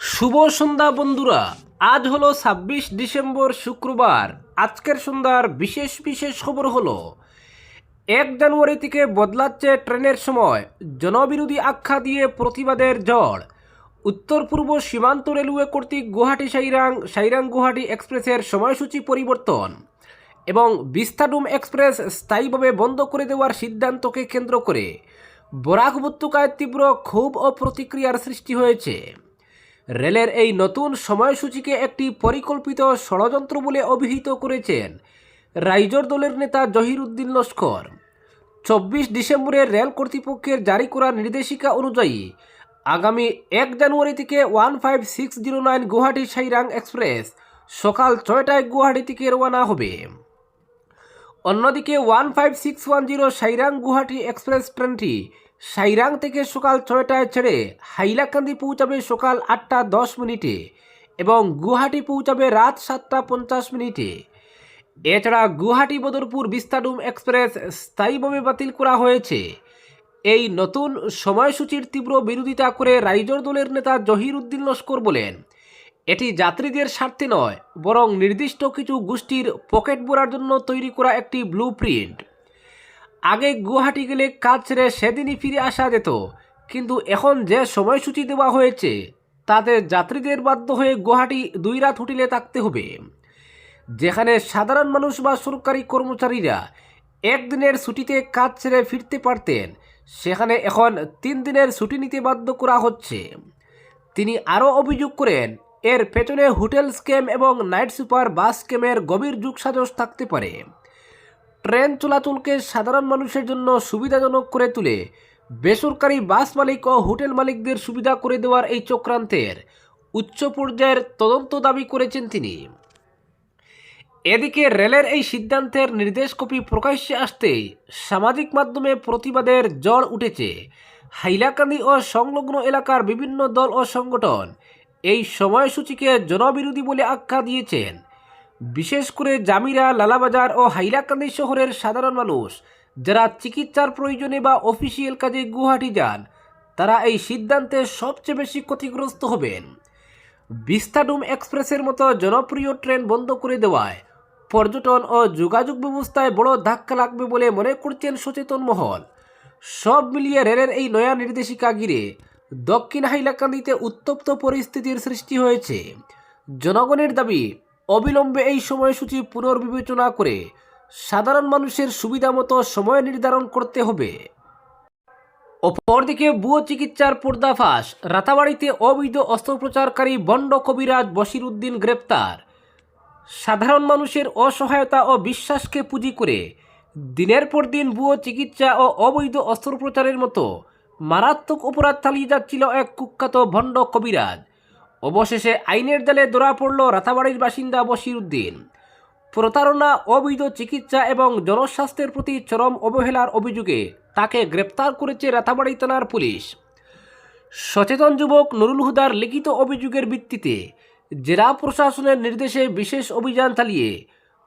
শুভ সন্ধ্যা বন্ধুরা। আজ হলো ২৬ ডিসেম্বর শুক্রবার। আজকের সন্ধ্যার বিশেষ বিশেষ খবর হলো ১ জানুয়ারি থেকে বদলাচ্ছে ট্রেনের সময়, জনবিরোধী আখ্যা দিয়ে প্রতিবাদের ঝড়, উত্তর পূর্ব সীমান্ত রেলওয়ে কর্তৃক গুয়াহাটি সাইরাং গুয়াহাটি এক্সপ্রেসের সময়সূচি পরিবর্তন এবং বিস্তাডুম এক্সপ্রেস স্থায়ীভাবে বন্ধ করে দেওয়ার সিদ্ধান্তকে কেন্দ্র করে বরাক উপত্যকায় তীব্র ক্ষোভ ও প্রতিক্রিয়ার সৃষ্টি হয়েছে। রেলের এই নতুন সময়সূচিকে একটি পরিকল্পিত ষড়যন্ত্র বলে অভিহিত করেছেন রাইজর দলের নেতা জহির উদ্দিন লস্কর। ২৪ ডিসেম্বরে রেল কর্তৃপক্ষের জারি করা নির্দেশিকা অনুযায়ী আগামী ১ জানুয়ারি থেকে 15609 গুয়াহাটি সাইরাং এক্সপ্রেস সকাল ৬টায় গুয়াহাটি থেকে রওনা হবে। অন্যদিকে 15610 সাইরাং গুয়াহাটি এক্সপ্রেস ট্রেনটি সাইরাং থেকে সকাল ৬টায় ছেড়ে হাইলাকান্দি পৌঁছাবে সকাল ৮টা ১০ মিনিটে এবং গুয়াহাটি পৌঁছাবে রাত ৭টা ৫০ মিনিটে। এছাড়া গুয়াহাটি বদরপুর বিস্তাডুম এক্সপ্রেস স্থায়ীভাবে বাতিল করা হয়েছে। এই নতুন সময়সূচির তীব্র বিরোধিতা করে রাইজর দলের নেতা জহির উদ্দিন লস্কর বলেন, এটি যাত্রীদের স্বার্থে নয়, বরং নির্দিষ্ট কিছু গোষ্ঠীর পকেট ভরার জন্য তৈরি করা একটি ব্লু প্রিন্ট। আগে গুয়াহাটি গেলে কাজ ছেড়ে সেদিনই ফিরে আসা যেত, কিন্তু এখন যে সময়সূচি দেওয়া হয়েছে তাতে যাত্রীদের বাধ্য হয়ে গুয়াহাটি ২ রাত হোটেলে থাকতে হবে। যেখানে সাধারণ মানুষ বা সরকারি কর্মচারীরা একদিনের ছুটিতে কাজ ছেড়ে ফিরতে পারতেন, সেখানে এখন ৩ দিনের ছুটি নিতে বাধ্য করা হচ্ছে। তিনি আরও অভিযোগ করেন, এর পেছনে হোটেল স্ক্যাম এবং নাইট সুপার বাস স্ক্যামের গভীর যোগসাজশ থাকতে পারে। ট্রেন চলাচলকে সাধারণ মানুষের জন্য সুবিধাজনক করে তুলে বেসরকারি বাস মালিক ও হোটেল মালিকদের সুবিধা করে দেওয়ার এই চক্রান্তের উচ্চ পর্যায়ের তদন্ত দাবি করেছেন তিনি। এদিকে রেলের এই সিদ্ধান্তের নির্দেশ কপি প্রকাশ্যে আসতেই সামাজিক মাধ্যমে প্রতিবাদের ঝড় উঠেছে। হাইলাকান্দি ও সংলগ্ন এলাকার বিভিন্ন দল ও সংগঠন এই সময়সূচিকে জনবিরোধী বলে আখ্যা দিয়েছেন। বিশেষ করে জামিরা, লালাবাজার ও হাইলাকান্দি শহরের সাধারণ মানুষ যারা চিকিৎসার প্রয়োজনে বা অফিসিয়াল কাজে গুয়াহাটি যান, তারা এই সিদ্ধান্তে সবচেয়ে বেশি ক্ষতিগ্রস্ত হবেন। বিস্তাডুম এক্সপ্রেসের মতো জনপ্রিয় ট্রেন বন্ধ করে দেওয়ায় পর্যটন ও যোগাযোগ ব্যবস্থায় বড় ধাক্কা লাগবে বলে মনে করছেন সচেতন মহল। সব মিলিয়ে রেলের এই নয়া নির্দেশিকা ঘিরে দক্ষিণ হাইলাকান্দিতে উত্তপ্ত পরিস্থিতির সৃষ্টি হয়েছে। জনগণের দাবি, অবিলম্বে এই সময়সূচি পুনর্বিবেচনা করে সাধারণ মানুষের সুবিধা মতো সময় নির্ধারণ করতে হবে। অপরদিকে ভুয়ো চিকিৎসার পর্দাফাঁস, রাতাবাড়িতে অবৈধ অস্ত্রোপচারকারী বন্ড কবিরাজ বশির উদ্দিন গ্রেপ্তার। সাধারণ মানুষের অসহায়তা ও বিশ্বাসকে পুঁজি করে দিনের পর দিন ভুয়ো চিকিৎসা ও অবৈধ অস্ত্রোপচারের মতো মারাত্মক অপরাধ চালিয়ে যাচ্ছিল এক কুখ্যাত ভণ্ড কবিরাজ। অবশেষে আইনের জালে ধরা পড়ল রাতাবাড়ির বাসিন্দা বশির উদ্দিন। প্রতারণা, অবৈধ চিকিৎসা এবং জনস্বাস্থ্যের প্রতি চরম অবহেলার অভিযোগে তাকে গ্রেপ্তার করেছে রাতাবাড়ি থানার পুলিশ। সচেতন যুবক নুরুল হুদার লিখিত অভিযোগের ভিত্তিতে জেলা প্রশাসনের নির্দেশে বিশেষ অভিযান চালিয়ে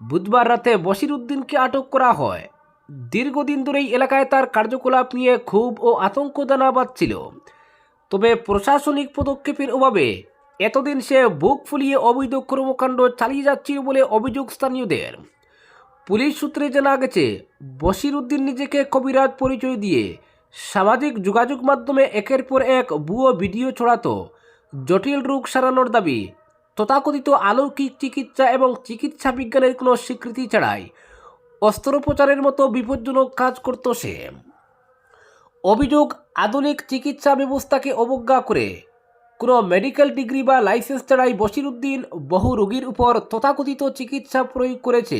বুধবার রাতে বশির উদ্দিনকে আটক করা হয়। দীর্ঘদিন ধরেই এলাকায় তার কার্যকলাপ নিয়ে ক্ষোভ ও আতঙ্ক দানা বাঁধছিল। তবে প্রশাসনিক পদক্ষেপের অভাবে এতদিন সে বুক ফুলিয়ে অবৈধ কর্মকাণ্ড চালিয়ে যাচ্ছিল বলে অভিযোগ স্থানীয়দের। পুলিশ সূত্রে জানা গেছে, বশির উদ্দিন নিজেকে কবিরাজ পরিচয় দিয়ে সামাজিক যোগাযোগ মাধ্যমে একের পর এক ভুয়ো ভিডিও ছড়াতো। জটিল রোগ সারানোর দাবি, তথাকথিত অলৌকিক চিকিৎসা এবং চিকিৎসা বিজ্ঞানের কোনো স্বীকৃতি ছাড়াই অস্ত্রোপচারের মতো বিপজ্জনক কাজ করত সে। অভিযোগ, আধুনিক চিকিৎসা ব্যবস্থাকে অবজ্ঞা করে কোনো মেডিকেল ডিগ্রি বা লাইসেন্স ছাড়াই বশির উদ্দিন বহু রোগীর উপর তথাকথিত চিকিৎসা প্রয়োগ করেছে।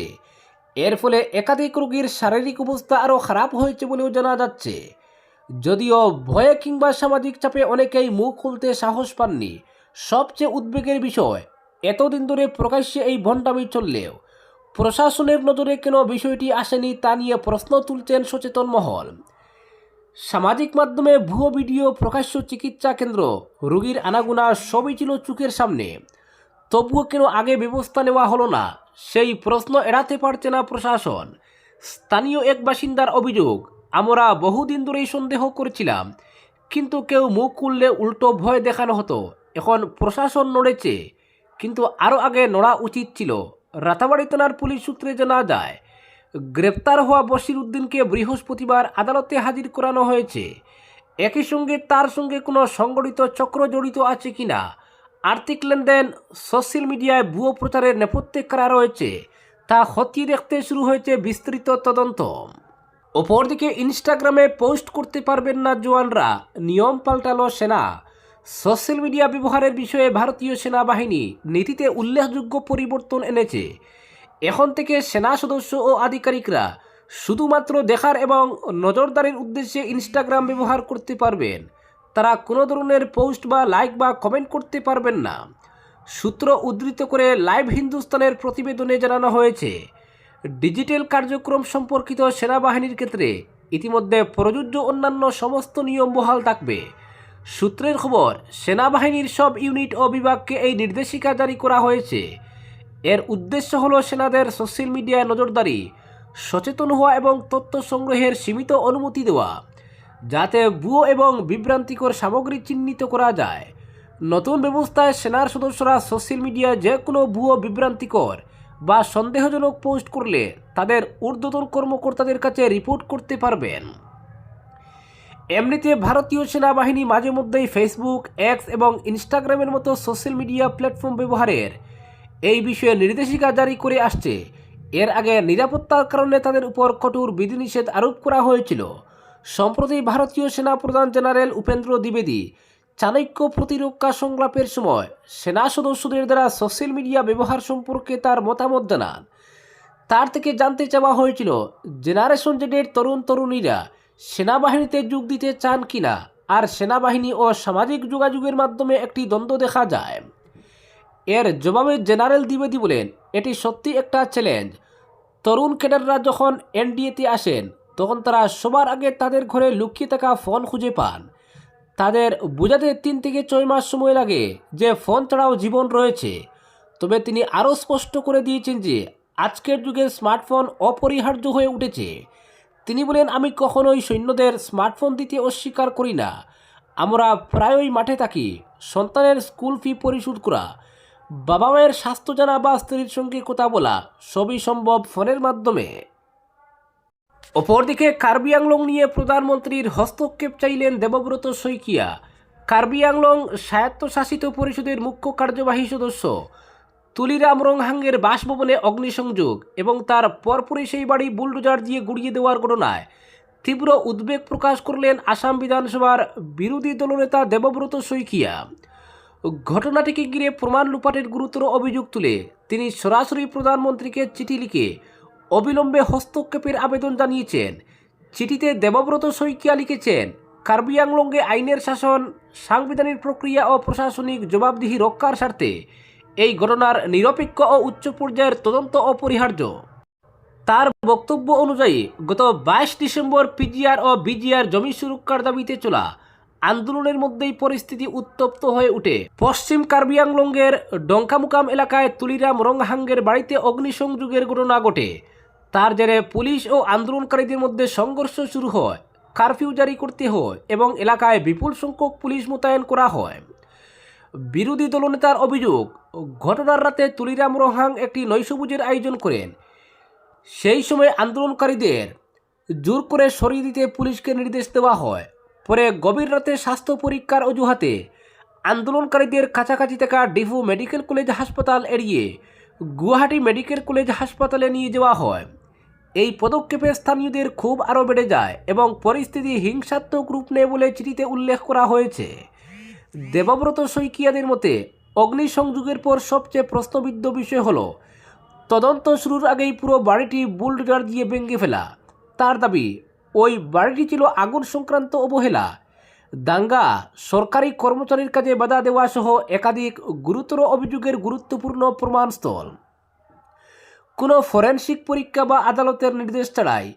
এর ফলে একাধিক রোগীর শারীরিক অবস্থা আরও খারাপ হয়েছে বলেও জানা যাচ্ছে। যদিও ভয়ে কিংবা সামাজিক চাপে অনেকেই মুখ খুলতে সাহস পাননি। সবচেয়ে উদ্বেগের বিষয়, এতদিন ধরে প্রকাশ্যে এই ভণ্ডামি চললেও প্রশাসনের নজরে কেন বিষয়টি আসেনি তা নিয়ে প্রশ্ন তুলছেন সচেতন মহল। সামাজিক মাধ্যমে ভুয়ো ভিডিও, প্রকাশ্য চিকিৎসা কেন্দ্র, রোগীর আনাগোনা সবই ছিল চোখের সামনে। তবুও কেন আগে ব্যবস্থা নেওয়া হলো না, সেই প্রশ্ন এড়াতে পারছে না প্রশাসন। স্থানীয় এক বাসিন্দার অভিযোগ, আমরা বহুদিন ধরেই সন্দেহ করছিলাম, কিন্তু কেউ মুখ খুললে উল্টো ভয় দেখানো হতো। এখন প্রশাসন নড়েছে, কিন্তু আরও আগে নড়া উচিত ছিল। রাতাবাড়ি থানার পুলিশ সূত্রে জানা যায়, গ্রেপ্তার হওয়া বশির উদ্দিনকে বৃহস্পতিবার আদালতে হাজির করানো হয়েছে। একই সঙ্গে তার সঙ্গে কোনো সংগঠিত চক্র জড়িত আছে কিনা, আর্থিক লেনদেন, সোশ্যাল মিডিয়ায় ভুয়ো প্রচারের নেপথ্যে কারা রয়েছে তা খতিয়ে দেখতে শুরু হয়েছে বিস্তৃত তদন্ত। অপরদিকে ইনস্টাগ্রামে পোস্ট করতে পারবেন না জওয়ানরা, নিয়ম পাল্টালো সেনা। সোশ্যাল মিডিয়া ব্যবহারের বিষয়ে ভারতীয় সেনাবাহিনী নীতিতে উল্লেখযোগ্য পরিবর্তন এনেছে। এখন থেকে সেনা সদস্য ও আধিকারিকরা শুধুমাত্র দেখার এবং নজরদারির উদ্দেশ্যে ইনস্টাগ্রাম ব্যবহার করতে পারবেন। তারা কোনো ধরনের পোস্ট বা লাইক বা কমেন্ট করতে পারবেন না। সূত্র উদ্ধৃত করে লাইভ হিন্দুস্তানের প্রতিবেদনে জানানো হয়েছে, ডিজিটাল কার্যক্রম সম্পর্কিত সেনাবাহিনীর ক্ষেত্রে ইতিমধ্যে প্রযোজ্য অন্যান্য সমস্ত নিয়ম বহাল থাকবে। সূত্রের খবর, সেনাবাহিনীর সব ইউনিট ও বিভাগকে এই নির্দেশিকা জারি করা হয়েছে। এর উদ্দেশ্য হলো সেনাদের সোশ্যাল মিডিয়ায় নজরদারি, সচেতন হওয়া এবং তথ্য সংগ্রহের সীমিত অনুমতি দেওয়া, যাতে ভুয়ো এবং বিভ্রান্তিকর সামগ্রী চিহ্নিত করা যায়। নতুন ব্যবস্থায় সেনার সদস্যরা সোশ্যাল মিডিয়ায় যে কোনো ভুয়ো, বিভ্রান্তিকর বা সন্দেহজনক পোস্ট করলে তাদের ঊর্ধ্বতন কর্মকর্তাদের কাছে রিপোর্ট করতে পারবেন। এমনিতে ভারতীয় সেনাবাহিনী মাঝে মধ্যেই ফেসবুক, এক্স এবং ইনস্টাগ্রামের মতো সোশ্যাল মিডিয়া প্ল্যাটফর্ম ব্যবহারের এই বিষয়ে নির্দেশিকা জারি করে আসছে। এর আগে নিরাপত্তার কারণে তাদের উপর কঠোর বিধিনিষেধ আরোপ করা হয়েছিল। সম্প্রতি ভারতীয় সেনা প্রধান জেনারেল উপেন্দ্র দ্বিবেদী চাণক্য প্রতিরক্ষা সংলাপের সময় সেনা সদস্যদের দ্বারা সোশ্যাল মিডিয়া ব্যবহার সম্পর্কে তার মতামত জানান। তার থেকে জানতে চাওয়া হয়েছিল, জেনারেশন জেডের তরুণ তরুণীরা সেনাবাহিনীতে যোগ দিতে চান কিনা, আর সেনাবাহিনী ও সামাজিক যোগাযোগের মাধ্যমে একটি দ্বন্দ্ব দেখা যায়। এর জবাবে জেনারেল দ্বিবেদী বলেন, এটি সত্যি একটা চ্যালেঞ্জ। তরুণ ক্যাডাররা যখন এনডিএতে আসেন তখন তারা সবার আগে তাদের ঘরে লুকিয়ে থাকা ফোন খুঁজে পান। তাদের বোঝাতে 3 থেকে 6 মাস সময় লাগে যে ফোন ছাড়াও জীবন রয়েছে। তবে তিনি আরও স্পষ্ট করে দিয়েছেন যে আজকের যুগে স্মার্টফোন অপরিহার্য হয়ে উঠেছে। তিনি বলেন, আমি কখনোই সৈন্যদের স্মার্টফোন দিতে অস্বীকার করি না। আমরা প্রায়ই মাঠে থাকি। সন্তানের স্কুল ফি পরিশোধ করা, বাবা মায়ের স্বাস্থ্য জানা বা স্ত্রীর সঙ্গে কথা বলা সবই সম্ভব ফোনের মাধ্যমে। অপরদিকে কার্বি আংলং নিয়ে প্রধানমন্ত্রীর হস্তক্ষেপ চাইলেন দেবব্রত শইকিয়া। কার্বি আংলং স্বায়ত্তশাসিত পরিষদের মুখ্য কার্যবাহী সদস্য তুলিরাম রংহাঙ্গের বাসভবনে অগ্নিসংযোগ এবং তার পরপরই সেই বাড়ি বুলডোজার দিয়ে গুড়িয়ে দেওয়ার ঘটনায় তীব্র উদ্বেগ প্রকাশ করলেন আসাম বিধানসভার বিরোধী দলনেতা দেবব্রত শইকিয়া। ঘটনাটিকে ঘিরে প্রমাণ লোপাটের গুরুতর অভিযোগ তুলে তিনি সরাসরি প্রধানমন্ত্রীকে চিঠি লিখে অবিলম্বে হস্তক্ষেপের আবেদন জানিয়েছেন। চিঠিতে দেবব্রত শইকিয়া লিখেছেন, কার্বি আংলংয়ে আইনের শাসন, সাংবিধানিক প্রক্রিয়া ও প্রশাসনিক জবাবদিহি রক্ষার স্বার্থে এই ঘটনার নিরপেক্ষ ও উচ্চ পর্যায়ের তদন্ত অপরিহার্য। তার বক্তব্য অনুযায়ী গত 22 ডিসেম্বর পিজিআর ও বিজিআর জমি সুরক্ষার দাবিতে চলা আন্দোলনের মধ্যেই পরিস্থিতি উত্তপ্ত হয়ে ওঠে। পশ্চিম কার্বি আংলংয়ের ডঙ্কামুকাম এলাকায় তুলিরাম রংহাঙ্গের বাড়িতে অগ্নিসংযোগের ঘটনা ঘটে। তার জেরে পুলিশ ও আন্দোলনকারীদের মধ্যে সংঘর্ষ শুরু হয়, কারফিউ জারি করতে হয় এবং এলাকায় বিপুল সংখ্যক পুলিশ মোতায়েন করা হয়। বিরোধী দলনেতার অভিযোগ, ঘটনার রাতে তুলিরাম রংহাং একটি নৈশভোজের আয়োজন করেন। সেই সময় আন্দোলনকারীদের জোর করে সরিয়ে দিতে পুলিশকে নির্দেশ দেওয়া হয়। পরে গভীর রাতে স্বাস্থ্য পরীক্ষার অজুহাতে আন্দোলনকারীদের কাছাকাছি থাকা ডিফু মেডিকেল কলেজ হাসপাতাল এড়িয়ে গুয়াহাটি মেডিকেল কলেজ হাসপাতালে নিয়ে যাওয়া হয়। এই পদক্ষেপে স্থানীয়দের ক্ষোভ আরও বেড়ে যায় এবং পরিস্থিতি হিংসাত্মক রূপ নেয় বলে চিঠিতে উল্লেখ করা হয়েছে। দেবব্রত শইকিয়াদের মতে, অগ্নিসংযোগের পর সবচেয়ে প্রশ্নবিদ্ধ বিষয় হল তদন্ত শুরুর আগেই পুরো বাড়িটি বুলডোজার দিয়ে ভেঙে ফেলা। তার দাবি, ওই বাড়িটি ছিল আগুন সংক্রান্ত অবহেলা, দাঙ্গা, সরকারি কর্মচারীর কাজে বাধা দেওয়া সহ একাধিক গুরুতর অভিযোগের গুরুত্বপূর্ণ প্রমাণস্থল। কোনো ফরেনসিক পরীক্ষা বা আদালতের নির্দেশ ছাড়াই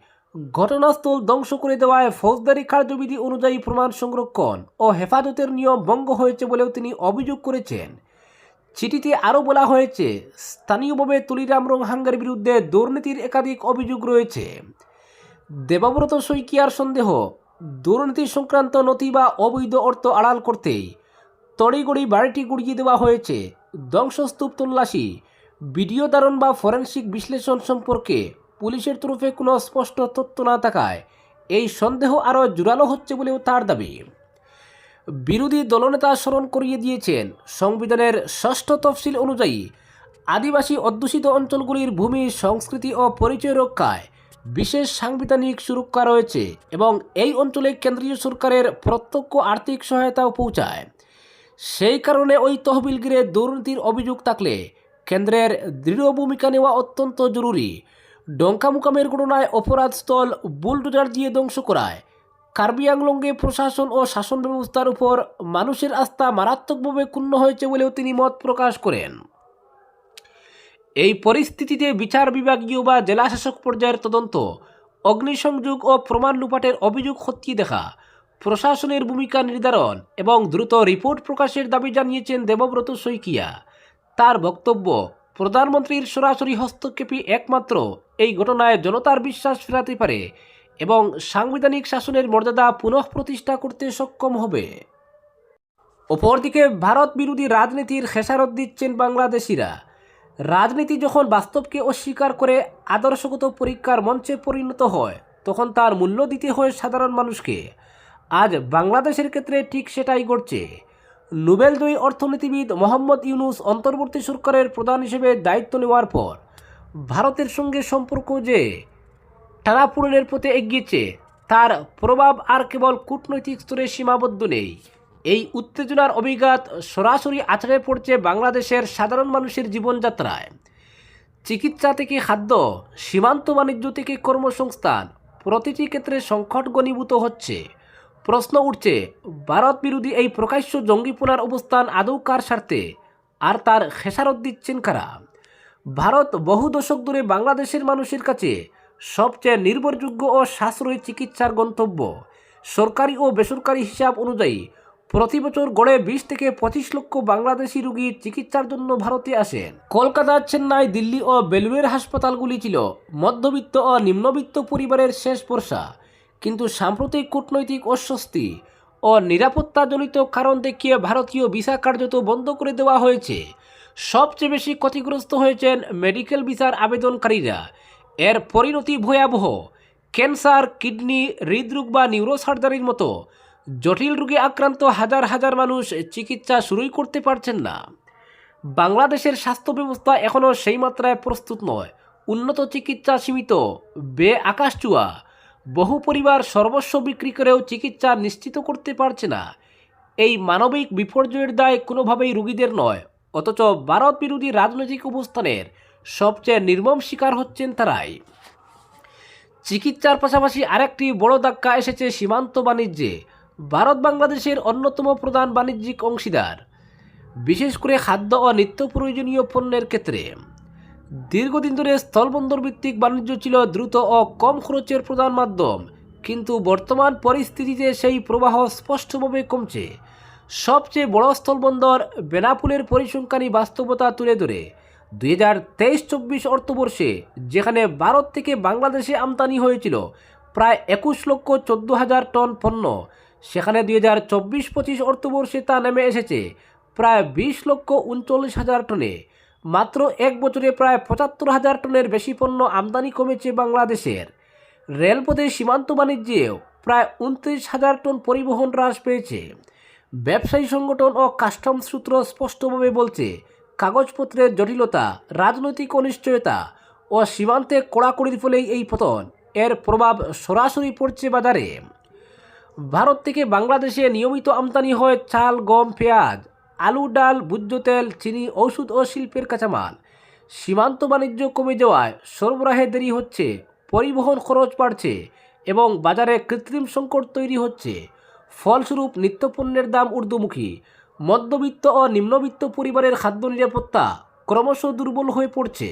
ঘটনাস্থল ধ্বংস করে দেওয়ায় ফৌজদারি কার্যবিধি অনুযায়ী প্রমাণ সংরক্ষণ ও হেফাজতের নিয়ম ভঙ্গ হয়েছে বলেও তিনি অভিযোগ করেছেন। চিঠিতে আরও বলা হয়েছে, স্থানীয়ভাবে তুলিরাম রংহাঙ্গের বিরুদ্ধে দুর্নীতির একাধিক অভিযোগ রয়েছে। দেবব্রত শইকিয়ার সন্দেহ, দুর্নীতি সংক্রান্ত নথি বা অবৈধ অর্থ আড়াল করতেই তড়িঘড়ি বাড়িটি গুড়িয়ে দেওয়া হয়েছে। ধ্বংসস্তূপ তল্লাশি, ভিডিও ধারণ বা ফরেনসিক বিশ্লেষণ সম্পর্কে পুলিশের তরফে কোনো স্পষ্ট তথ্য না থাকায় এই সন্দেহ আরও জোরালো হচ্ছে বলেও তার দাবি। বিরোধী দলনেতা স্মরণ করিয়ে দিয়েছেন, সংবিধানের ষষ্ঠ তফসিল অনুযায়ী আদিবাসী অধ্যুষিত অঞ্চলগুলির ভূমি, সংস্কৃতি ও পরিচয় রক্ষায় বিশেষ সাংবিধানিক সুরক্ষা রয়েছে এবং এই অঞ্চলে কেন্দ্রীয় সরকারের প্রত্যক্ষ আর্থিক সহায়তাও পৌঁছায়। সেই কারণে ওই তহবিল ঘিরে দুর্নীতির অভিযোগ থাকলে কেন্দ্রের দৃঢ় ভূমিকা নেওয়া অত্যন্ত জরুরি। ডঙ্কামুকামের ঘটনায় অপরাধস্থল বুলডোজার দিয়ে ধ্বংস করায় কার্বি আংলংয়ে প্রশাসন ও শাসন ব্যবস্থার উপর মানুষের আস্থা মারাত্মকভাবে ক্ষুণ্ণ হয়েছে বলেও তিনি মত প্রকাশ করেন। এই পরিস্থিতিতে বিচার বিভাগীয় বা জেলা শাসক পর্যায়ের তদন্ত, অগ্নিসংযোগ ও প্রমাণ লুপাটের অভিযোগ খতিয়ে দেখা, প্রশাসনের ভূমিকা নির্ধারণ এবং দ্রুত রিপোর্ট প্রকাশের দাবি জানিয়েছেন দেবব্রত শইকিয়া। তার বক্তব্য, প্রধানমন্ত্রীর সরাসরি হস্তক্ষেপই একমাত্র এই ঘটনায় জনতার বিশ্বাস ফেরাতে পারে এবং সাংবিধানিক শাসনের মর্যাদা পুনঃপ্রতিষ্ঠা করতে সক্ষম হবে। অপরদিকে ভারত বিরোধী রাজনীতির খেসারত দিচ্ছেন বাংলাদেশিরা। রাজনীতি যখন বাস্তবকে অস্বীকার করে আদর্শগত পরীক্ষার মঞ্চে পরিণত হয়, তখন তার মূল্য দিতে হয় সাধারণ মানুষকে। আজ বাংলাদেশের ক্ষেত্রে ঠিক সেটাই ঘটছে। নোবেলজয়ী অর্থনীতিবিদ মোহাম্মদ ইউনুস অন্তর্বর্তী সরকারের প্রধান হিসেবে দায়িত্ব নেওয়ার পর ভারতের সঙ্গে সম্পর্ক যে টানাপোড়েনের পথে এগিয়েছে, তার প্রভাব আর কেবল কূটনৈতিক স্তরে সীমাবদ্ধ নেই। এই উত্তেজনার অভিঘাত সরাসরি আছড়ে পড়ছে বাংলাদেশের সাধারণ মানুষের জীবনযাত্রায়। চিকিৎসা থেকে খাদ্য, সীমান্ত বাণিজ্য থেকে কর্মসংস্থান, প্রতিটি ক্ষেত্রে সংকট ঘনীভূত হচ্ছে। প্রশ্ন উঠছে, ভারত বিরোধী এই প্রকাশ্য জঙ্গিপনার অবস্থান আদৌ কার স্বার্থে, আর তার খেসারত দিচ্ছেন কারা? ভারত বহু দশক ধরে বাংলাদেশের মানুষের কাছে সবচেয়ে নির্ভরযোগ্য ও সাশ্রয়ী চিকিৎসার গন্তব্য। সরকারি ও বেসরকারি হিসাব অনুযায়ী প্রতি বছর গড়ে 20 থেকে 25 লক্ষ বাংলাদেশি রোগী চিকিৎসার জন্য ভারতে আসেন। কলকাতা, চেন্নাই, দিল্লি ও বেলুরের হাসপাতালগুলি ছিল মধ্যবিত্ত ও নিম্নবিত্ত পরিবারের শেষ ভরসা। কিন্তু সাম্প্রতিক কূটনৈতিক অস্বস্তি ও নিরাপত্তাজনিত কারণ দেখিয়ে ভারতীয় ভিসা কার্যত বন্ধ করে দেওয়া হয়েছে। সবচেয়ে বেশি ক্ষতিগ্রস্ত হয়েছেন মেডিকেল ভিসার আবেদনকারীরা। এর পরিণতি ভয়াবহ। ক্যান্সার, কিডনি, হৃদরোগ বা নিউরোসার্জারির মতো জটিল রোগে আক্রান্ত হাজার হাজার মানুষ চিকিৎসা শুরুই করতে পারছেন না। বাংলাদেশের স্বাস্থ্য ব্যবস্থা এখনও সেই মাত্রায় প্রস্তুত নয়। উন্নত চিকিৎসা সীমিত, আকাশচুয়া। বহু পরিবার সর্বস্ব বিক্রি করেও চিকিৎসা নিশ্চিত করতে পারছে না। এই মানবিক বিপর্যয়ের দায় কোনোভাবেই রোগীদের নয়, অথচ ভারত বিরোধী রাজনৈতিক অবস্থানের সবচেয়ে নির্মম শিকার হচ্ছেন তারাই। চিকিৎসার পাশাপাশি আরেকটি বড় ধাক্কা এসেছে সীমান্ত বাণিজ্যে। ভারত বাংলাদেশের অন্যতম প্রধান বাণিজ্যিক অংশীদার, বিশেষ করে খাদ্য ও নিত্য প্রয়োজনীয় পণ্যের ক্ষেত্রে। দীর্ঘদিন ধরে স্থলবন্দর ভিত্তিক বাণিজ্য ছিল দ্রুত ও কম খরচের প্রধান মাধ্যম, কিন্তু বর্তমান পরিস্থিতিতে সেই প্রবাহ স্পষ্টভাবে কমছে। সবচেয়ে বড় স্থলবন্দর বেনাপুলের পরিসংখ্যানী বাস্তবতা তুলে ধরে 2023-24 অর্থবর্ষে যেখানে ভারত থেকে বাংলাদেশে আমদানি হয়েছিল প্রায় 21,14,000 টন পণ্য, সেখানে 2024-25 অর্থবর্ষে তা নেমে এসেছে প্রায় 20,39,000 টনে। মাত্র এক বছরে প্রায় 75,000 টনের বেশি পণ্য আমদানি কমেছে বাংলাদেশের। রেলপথে সীমান্ত বাণিজ্যেও প্রায় 29,000 টন পরিবহন হ্রাস পেয়েছে। ব্যবসায়ী সংগঠন ও কাস্টমস সূত্র স্পষ্টভাবে বলছে, কাগজপত্রের জটিলতা, রাজনৈতিক অনিশ্চয়তা ও সীমান্তে কড়াকড়ির ফলেই এই পতন। এর প্রভাব সরাসরি পড়ছে বাজারে। ভারত থেকে বাংলাদেশে নিয়মিত আমদানি হয় চাল, গম, পেঁয়াজ, আলু, ডাল, ভোজ্য তেল, চিনি, ওষুধ ও শিল্পের কাঁচামাল। সীমান্ত বাণিজ্য কমে যাওয়ায় সরবরাহে দেরি হচ্ছে, পরিবহন খরচ বাড়ছে এবং বাজারে কৃত্রিম সংকট তৈরি হচ্ছে। ফলস্বরূপ নিত্যপণ্যের দাম ঊর্ধ্বমুখী। মধ্যবিত্ত ও নিম্নবিত্ত পরিবারের খাদ্য নিরাপত্তা ক্রমশ দুর্বল হয়ে পড়ছে।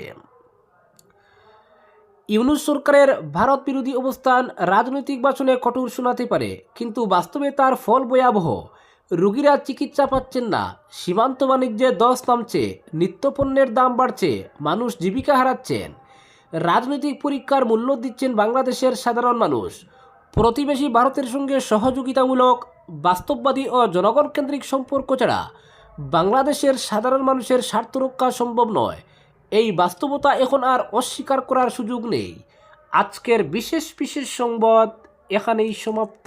ইউনূস সরকারের ভারত বিরোধী অবস্থান রাজনৈতিক ভাষণে কঠোর শোনাতে পারে, কিন্তু বাস্তবে তার ফল ভয়াবহ। রোগীরা চিকিৎসা পাচ্ছেন না, সীমান্ত বাণিজ্যে দর নামছে, নিত্যপণ্যের দাম বাড়ছে, মানুষ জীবিকা হারাচ্ছেন। রাজনৈতিক পরীক্ষার মূল্য দিচ্ছেন বাংলাদেশের সাধারণ মানুষ। প্রতিবেশী ভারতের সঙ্গে সহযোগিতামূলক বাস্তববাদী ও জনগণ কেন্দ্রিক সম্পর্ক ছাড়া বাংলাদেশের সাধারণ মানুষের স্বার্থ রক্ষা সম্ভব নয়। এই বাস্তবতা এখন আর অস্বীকার করার সুযোগ নেই। আজকের বিশেষ বিশেষ সংবাদ এখানেই সমাপ্ত।